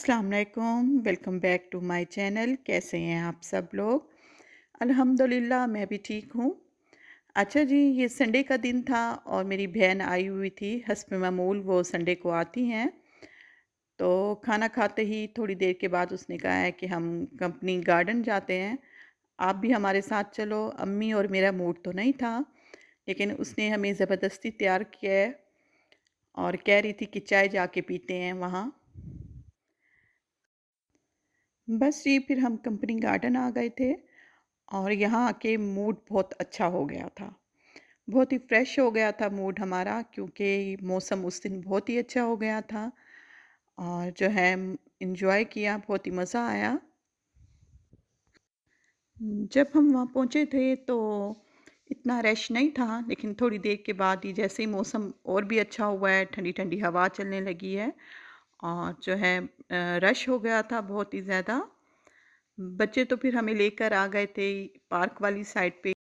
अस्सलाम वालेकुम, welcome back to my channel. कैसे हैं आप सब लोग? अल्हम्दुलिल्लाह मैं भी ठीक हूँ। अच्छा जी, ये संडे का दिन था और मेरी बहन आई हुई थी, हस्ब मामूल वो संडे को आती हैं। तो खाना खाते ही थोड़ी देर के बाद उसने कहा है कि हम कंपनी गार्डन जाते हैं, आप भी हमारे साथ चलो। अम्मी और मेरा मूड तो नहीं था, लेकिन उसने हमें ज़बरदस्ती तैयार किया है और कह रही थी कि चाय जाके पीते हैं वहाँ। बस जी, फिर हम कंपनी गार्डन आ गए थे और यहाँ आके मूड बहुत अच्छा हो गया था। बहुत ही फ्रेश हो गया था मूड हमारा, क्योंकि मौसम उस दिन बहुत ही अच्छा हो गया था और जो है एन्जॉय किया, बहुत ही मज़ा आया। जब हम वहाँ पहुँचे थे तो इतना रश नहीं था, लेकिन थोड़ी देर के बाद ही जैसे ही मौसम और भी अच्छा हुआ है, ठंडी-ठंडी हवा चलने लगी है और जो है रश हो गया था बहुत ही ज़्यादा। बच्चे तो फिर हमें लेकर आ गए थे पार्क वाली साइड पे।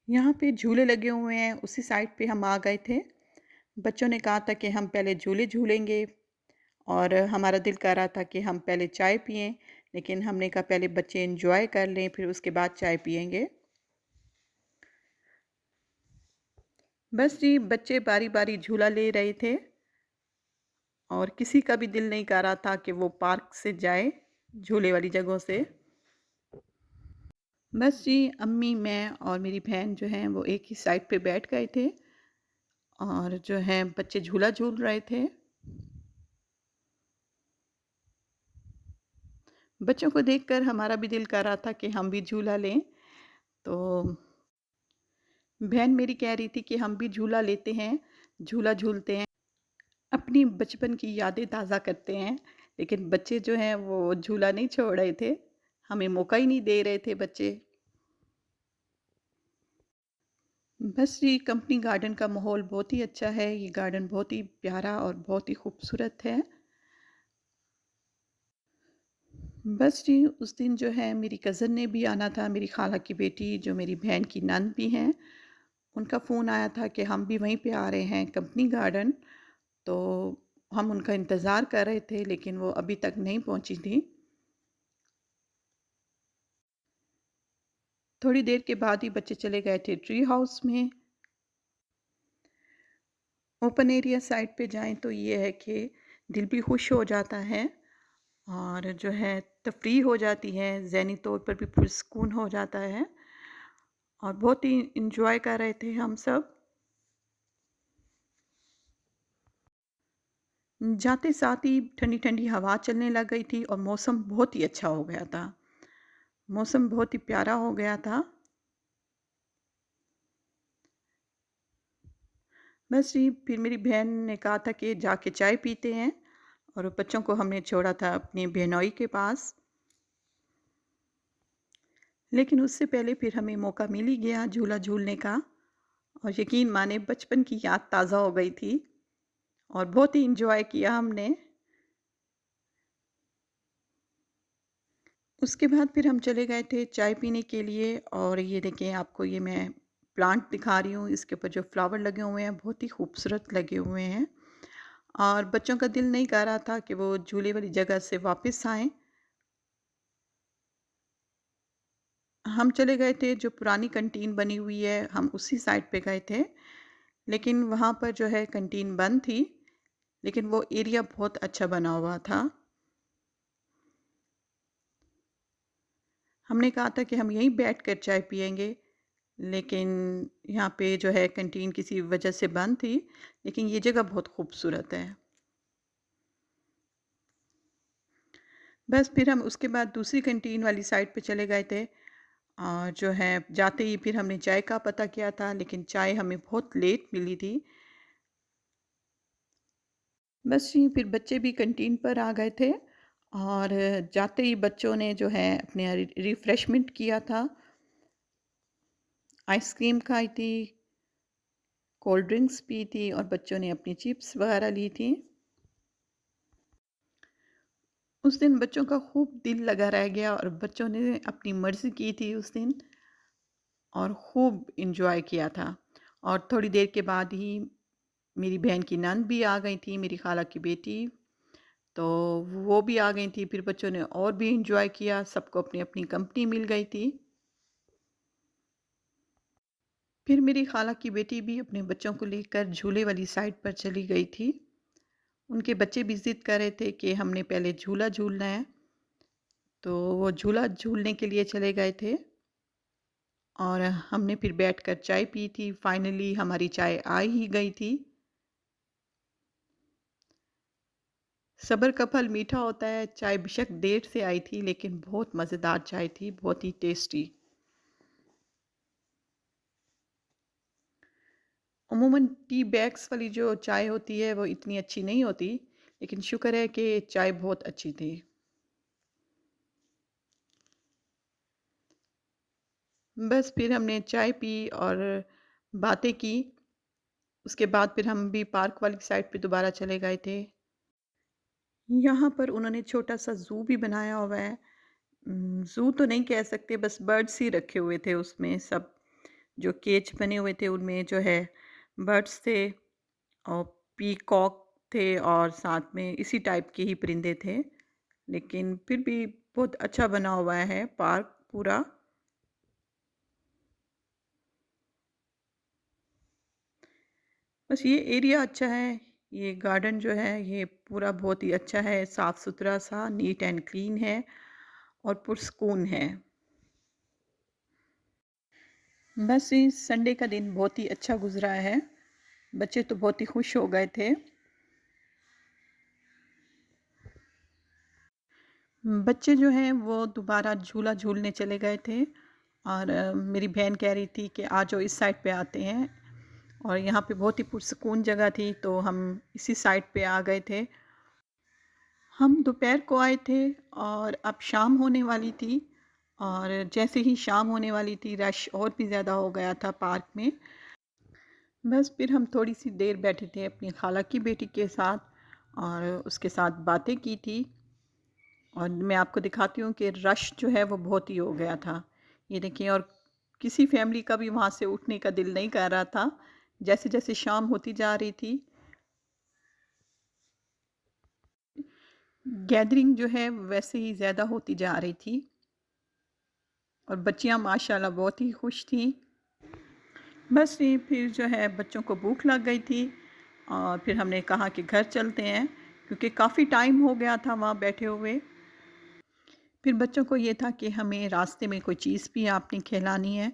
यहाँ पे झूले लगे हुए हैं, उसी साइड पे हम आ गए थे। बच्चों ने कहा था कि हम पहले झूले झूलेंगे और हमारा दिल कर रहा था कि हम पहले चाय पिएँ, लेकिन हमने कहा पहले बच्चे एन्जॉय कर लें, फिर उसके बाद चाय पिएँगे। बस जी, बच्चे बारी-बारी झूला ले रहे थे और किसी का भी दिल नहीं कर रहा था कि वो पार्क से जाए, झूले वाली जगहों से। बस जी, अम्मी, मैं और मेरी बहन जो हैं वो एक ही साइड पे बैठ गए थे और जो है बच्चे झूला झूल रहे थे। बच्चों को देखकर हमारा भी दिल कर रहा था कि हम भी झूला लें, तो बहन मेरी कह रही थी कि हम भी झूला लेते हैं, झूला झूलते हैं, अपनी बचपन की यादें ताज़ा करते हैं। लेकिन बच्चे जो हैं वो झूला नहीं छोड़ रहे थे, हमें मौका ही नहीं दे रहे थे बच्चे। बस जी, कंपनी गार्डन का माहौल बहुत ही अच्छा है, ये गार्डन बहुत ही प्यारा और बहुत ही खूबसूरत है। बस जी, उस दिन जो है मेरी कज़न ने भी आना था, मेरी खाला की बेटी जो मेरी बहन की नंद भी हैं, उनका फ़ोन आया था कि हम भी वहीं पे आ रहे हैं कंपनी गार्डन। तो हम उनका इंतज़ार कर रहे थे, लेकिन वो अभी तक नहीं पहुंची थी। थोड़ी देर के बाद ही बच्चे चले गए थे ट्री हाउस में। ओपन एरिया साइड पे जाएं तो ये है कि दिल भी खुश हो जाता है और जो है तफरीह हो जाती है, ज़हनी तौर पर भी पुरस्कून हो जाता है और बहुत ही इंजॉय कर रहे थे हम सब। जाते साथ ही ठंडी ठंडी हवा चलने लग गई थी और मौसम बहुत ही अच्छा हो गया था। मौसम बहुत ही प्यारा हो गया था। बस जी, फिर मेरी बहन ने कहा था कि जाके चाय पीते हैं और बच्चों को हमने छोड़ा था अपनी बहनोई के पास। लेकिन उससे पहले फिर हमें मौका मिल ही गया झूला झूलने का और यकीन माने बचपन की याद ताज़ा हो गई थी और बहुत ही एंजॉय किया हमने। उसके बाद फिर हम चले गए थे चाय पीने के लिए और ये देखें, आपको ये मैं प्लांट दिखा रही हूँ, इसके ऊपर जो फ्लावर लगे हुए हैं बहुत ही खूबसूरत लगे हुए हैं और बच्चों का दिल नहीं कर रहा था कि वो झूले वाली जगह से वापस आएं। हम चले गए थे जो पुरानी कैंटीन बनी हुई है, हम उसी साइड पे गए थे, लेकिन वहाँ पर जो है कैंटीन बंद थी, लेकिन वो एरिया बहुत अच्छा बना हुआ था। हमने कहा था कि हम यहीं बैठकर चाय पिएँगे, लेकिन यहाँ पे जो है कैंटीन किसी वजह से बंद थी, लेकिन ये जगह बहुत खूबसूरत है। बस फिर हम उसके बाद दूसरी कैंटीन वाली साइड पे चले गए थे और जो है जाते ही फिर हमने चाय का पता किया था, लेकिन चाय हमें बहुत लेट मिली थी। बस जी, फिर बच्चे भी कैंटीन पर आ गए थे और जाते ही बच्चों ने जो है अपने रिफ्रेशमेंट किया था, आइसक्रीम खाई थी, कोल्ड ड्रिंक्स पी थी और बच्चों ने अपनी चिप्स वगैरह ली थी। उस दिन बच्चों का खूब दिल लगा रह गया और बच्चों ने अपनी मर्ज़ी की थी उस दिन और खूब एंजॉय किया था। और थोड़ी देर के बाद ही मेरी बहन की नंद भी आ गई थी, मेरी खाला की बेटी। तो वो भी आ गई थी, फिर बच्चों ने और भी एन्जॉय किया, सबको अपनी-अपनी कंपनी मिल गई थी। फिर मेरी खाला की बेटी भी अपने बच्चों को लेकर झूले वाली साइड पर चली गई थी। उनके बच्चे भी ज़िद कर रहे थे कि हमने पहले झूला झूलना है, तो वो झूला झूलने के लिए चले गए थे और हमने फिर बैठकर चाय पी थी। फाइनली हमारी चाय आ ही गई थी। सब्र का फल मीठा होता है, चाय बेशक देर से आई थी लेकिन बहुत मज़ेदार चाय थी, बहुत ही टेस्टी। अमूमन टी बैग्स वाली जो चाय होती है वो इतनी अच्छी नहीं होती, लेकिन शुक्र है कि चाय बहुत अच्छी थी। बस फिर हमने चाय पी और बातें की, उसके बाद फिर हम भी पार्क वाली साइड पे दोबारा चले गए थे। यहाँ पर उन्होंने छोटा-सा ज़ू भी बनाया हुआ है। ज़ू तो नहीं कह सकते, बस बर्ड्स ही रखे हुए थे उसमें सब, जो केज बने हुए थे उनमें जो है बर्ड्स थे और पीकॉक थे और साथ में इसी टाइप के ही परिंदे थे। लेकिन फिर भी बहुत अच्छा बना हुआ है पार्क पूरा। बस ये एरिया अच्छा है, ये गार्डन जो है ये पूरा बहुत ही अच्छा है, साफ-सुथरा सा, नीट एंड क्लीन है और पुरस्कून है। बस इस संडे का दिन बहुत ही अच्छा गुज़रा है। बच्चे तो बहुत ही खुश हो गए थे। बच्चे जो हैं वो दोबारा झूला झूलने चले गए थे और मेरी बहन कह रही थी कि आ जाओ इस साइड पे आते हैं, और यहाँ पे बहुत ही पुरसुकून जगह थी तो हम इसी साइड पे आ गए थे। हम दोपहर को आए थे और अब शाम होने वाली थी, और जैसे ही शाम होने वाली थी रश और भी ज़्यादा हो गया था पार्क में। बस फिर हम थोड़ी सी देर बैठे थे अपनी खाला की बेटी के साथ और उसके साथ बातें की थी, और मैं आपको दिखाती हूँ कि रश जो है वो बहुत ही हो गया था। ये देखिए, और किसी फैमिली का भी वहाँ से उठने का दिल नहीं कर रहा था। जैसे-जैसे शाम होती जा रही थी, गैदरिंग जो है वैसे ही ज़्यादा होती जा रही थी और बच्चियाँ माशाल्लाह बहुत ही खुश थीं। बस ये फिर जो है बच्चों को भूख लग गई थी और फिर हमने कहा कि घर चलते हैं, क्योंकि काफ़ी टाइम हो गया था वहाँ बैठे हुए। फिर बच्चों को ये था कि हमें रास्ते में कोई चीज़ भी आपने खिलानी है।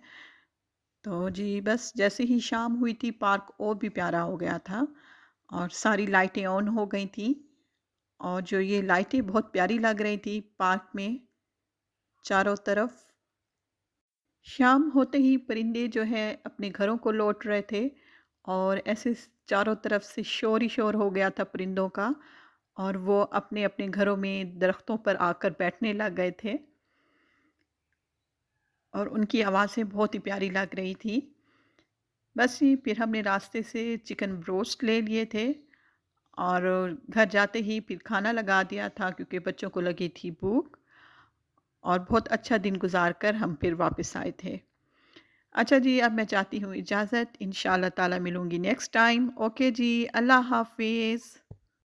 तो जी बस जैसे ही शाम हुई थी पार्क और भी प्यारा हो गया था और सारी लाइटें ऑन हो गई थी, और जो ये लाइटें बहुत प्यारी लग रही थी पार्क में चारों तरफ। शाम होते ही परिंदे जो है अपने घरों को लौट रहे थे और ऐसे चारों तरफ से शोर ही शोर हो गया था परिंदों का, और वो अपने अपने घरों में दरख्तों पर आकर बैठने लग गए थे और उनकी आवाज़ें बहुत ही प्यारी लग रही थी। बस ही फिर हमने रास्ते से चिकन ब्रोस्ट ले लिए थे और घर जाते ही फिर खाना लगा दिया था क्योंकि बच्चों को लगी थी भूख, और बहुत अच्छा दिन गुजार कर हम फिर वापस आए थे। अच्छा जी, अब मैं चाहती हूँ इजाज़त, इंशाअल्लाह ताला मिलूँगी नेक्स्ट टाइम। ओके जी, अल्लाह हाफ़िज़।